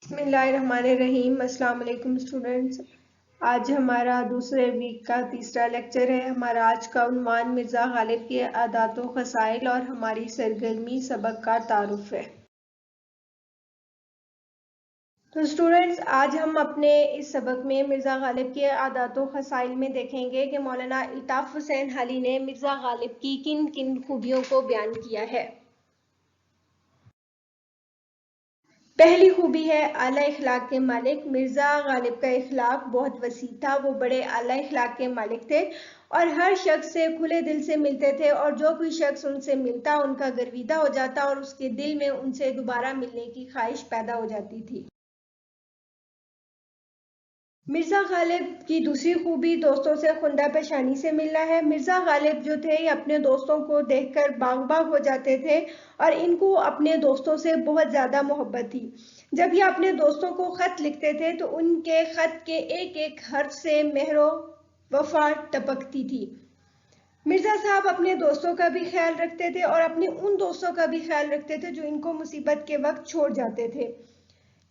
बिस्मिल्लाहिर्रहमानिर्रहीम। अस्सलाम वालेकुम स्टूडेंट्स। आज हमारा दूसरे वीक का तीसरा लेक्चर है। हमारा आज का उन्वान मिर्ज़ा गालिब के आदात व ख़साइल और हमारी सरगर्मी सबक का तारुफ है। तो स्टूडेंट्स, आज हम अपने इस सबक में मिर्ज़ा गालिब के आदात व ख़साइल में देखेंगे कि मौलाना अल्ताफ़ हुसैन हाली ने मिर्ज़ा गालिब की किन किन खूबियों को बयान किया है। पहली खूबी है आला इखलाक के मालिक। मिर्ज़ा गालिब का इखलाक बहुत वसी था। वो बड़े आला इखलाक के मालिक थे और हर शख्स से खुले दिल से मिलते थे और जो कोई शख्स उनसे मिलता उनका गर्विदा हो जाता और उसके दिल में उनसे दोबारा मिलने की ख्वाहिश पैदा हो जाती थी। मिर्ज़ा गालिब की दूसरी खूबी दोस्तों से खुंदा पेशानी से मिलना है। मिर्ज़ा गालिब जो थे अपने दोस्तों को देखकर बाग बाग हो जाते थे और इनको अपने दोस्तों से बहुत ज़्यादा मोहब्बत थी। जब ये अपने दोस्तों को ख़त लिखते थे तो उनके ख़त के एक एक हर्फ से मेहरो वफा टपकती थी। मिर्ज़ा साहब अपने दोस्तों का भी ख्याल रखते थे और अपने उन दोस्तों का भी ख्याल रखते थे जो इनको मुसीबत के वक्त छोड़ जाते थे।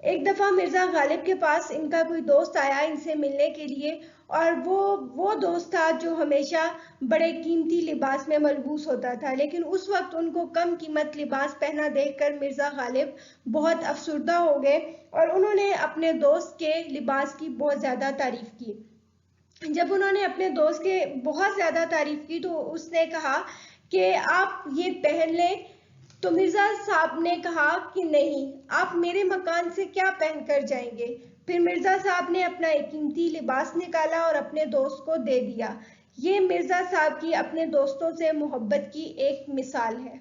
एक दफ़ा मिर्ज़ा गालिब के पास इनका कोई दोस्त आया इनसे मिलने के लिए और वो दोस्त था जो हमेशा बड़े कीमती लिबास में मलबूस होता था, लेकिन उस वक्त उनको कम कीमत लिबास पहना देखकर मिर्ज़ा गालिब बहुत अफसरदा हो गए और उन्होंने अपने दोस्त के लिबास की बहुत ज़्यादा तारीफ़ की। जब उन्होंने अपने दोस्त के बहुत ज़्यादा तारीफ़ की तो उसने कहा कि आप ये पहन लें। तो मिर्ज़ा साहब ने कहा कि नहीं, आप मेरे मकान से क्या पहन कर जाएंगे। फिर मिर्ज़ा साहब ने अपना एक कीमती लिबास निकाला और अपने दोस्त को दे दिया। ये मिर्ज़ा साहब की अपने दोस्तों से मोहब्बत की एक मिसाल है।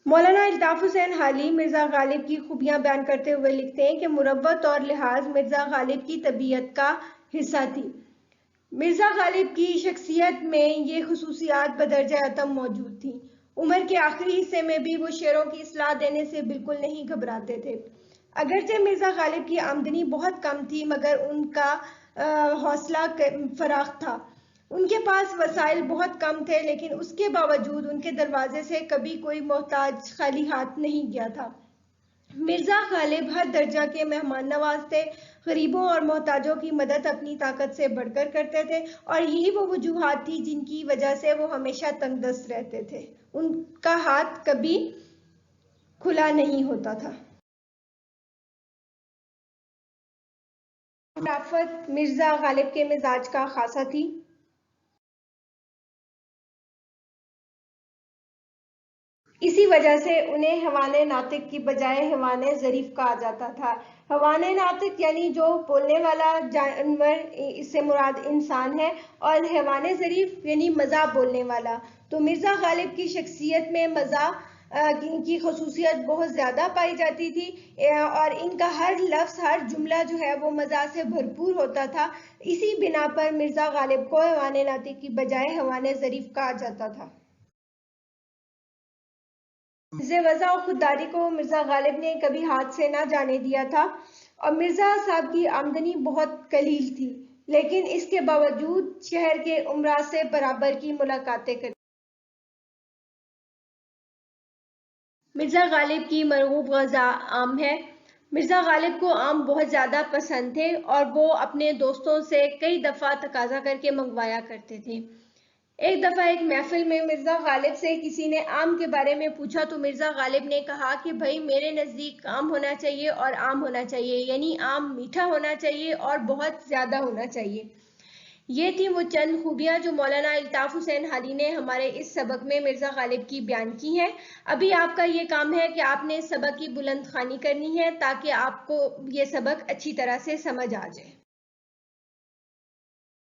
मौलाना अल्ताफ़ हुसैन हाली मिर्ज़ा गालिब की खूबियां बयान करते हुए लिखते हैं कि मुरव्वत और लिहाज मिर्ज़ा गालिब की तबीयत का हिस्सा थी। मिर्ज़ा गालिब की शख्सियत में ये खुसूसियात बदरजा अतम मौजूद थी। उम्र के आखिरी हिस्से में भी वो शेरों की इस्लाह देने से बिल्कुल नहीं घबराते थे। अगरचे मिर्ज़ा गालिब की आमदनी बहुत कम थी मगर उनका हौसला फराख था। उनके पास वसाइल बहुत कम थे लेकिन उसके बावजूद उनके दरवाजे से कभी कोई मोहताज खाली हाथ नहीं गया था। मिर्ज़ा गालिब हर दर्जा के मेहमान नवाज थे। गरीबों और मोहताजों की मदद अपनी ताकत से बढ़कर करते थे और यही वो वजूहात थी जिनकी वजह से वो हमेशा तंगदस्त रहते थे। उनका हाथ कभी खुला नहीं होता था। शराफत मिर्ज़ा गालिब के मिजाज का खासा थी। इसी वजह से उन्हें हैवाने नातिक की बजाय हैवाने ज़रीफ कहा जाता था। हैवाने नातिक यानी जो बोलने वाला जानवर, इससे मुराद इंसान है, और हैवाने ज़रीफ यानी मज़ा बोलने वाला। तो मिर्ज़ा गालिब की शख्सियत में मज़ा की खसूसियत बहुत ज़्यादा पाई जाती थी और इनका हर लफ्ज़ हर जुमला जो है वो मज़ा से भरपूर होता था। इसी बिना पर मिर्ज़ा गालिब को हैवाने नातिक की बजाय हैवाने ज़रीफ कहा जाता था। वज़ा और खुददारी को मिर्ज़ा गालिब ने कभी हाथ से ना जाने दिया था और मिर्ज़ा साहब की आमदनी बहुत कलील थी, लेकिन इसके बावजूद शहर के उमरा से बराबर की मुलाकातें करते। मिर्ज़ा गालिब की मरगूब ग़ज़ा आम है। मिर्ज़ा गालिब को आम बहुत ज़्यादा पसंद थे और वो अपने दोस्तों से कई दफ़ा तकाजा करके मंगवाया करते थे। एक दफ़ा एक महफिल में मिर्ज़ा गालिब से किसी ने आम के बारे में पूछा तो मिर्ज़ा गालिब ने कहा कि भाई मेरे नज़दीक आम होना चाहिए और आम होना चाहिए, यानी आम मीठा होना चाहिए और बहुत ज़्यादा होना चाहिए। ये थी वो चंद खूबियां जो मौलाना अल्ताफ़ हुसैन हाली ने हमारे इस सबक में मिर्ज़ा गालिब की बयान की हैं। अभी आपका ये काम है कि आपने इस सबक की बुलंद ख़्वानी करनी है ताकि आपको ये सबक अच्छी तरह से समझ आ जाए।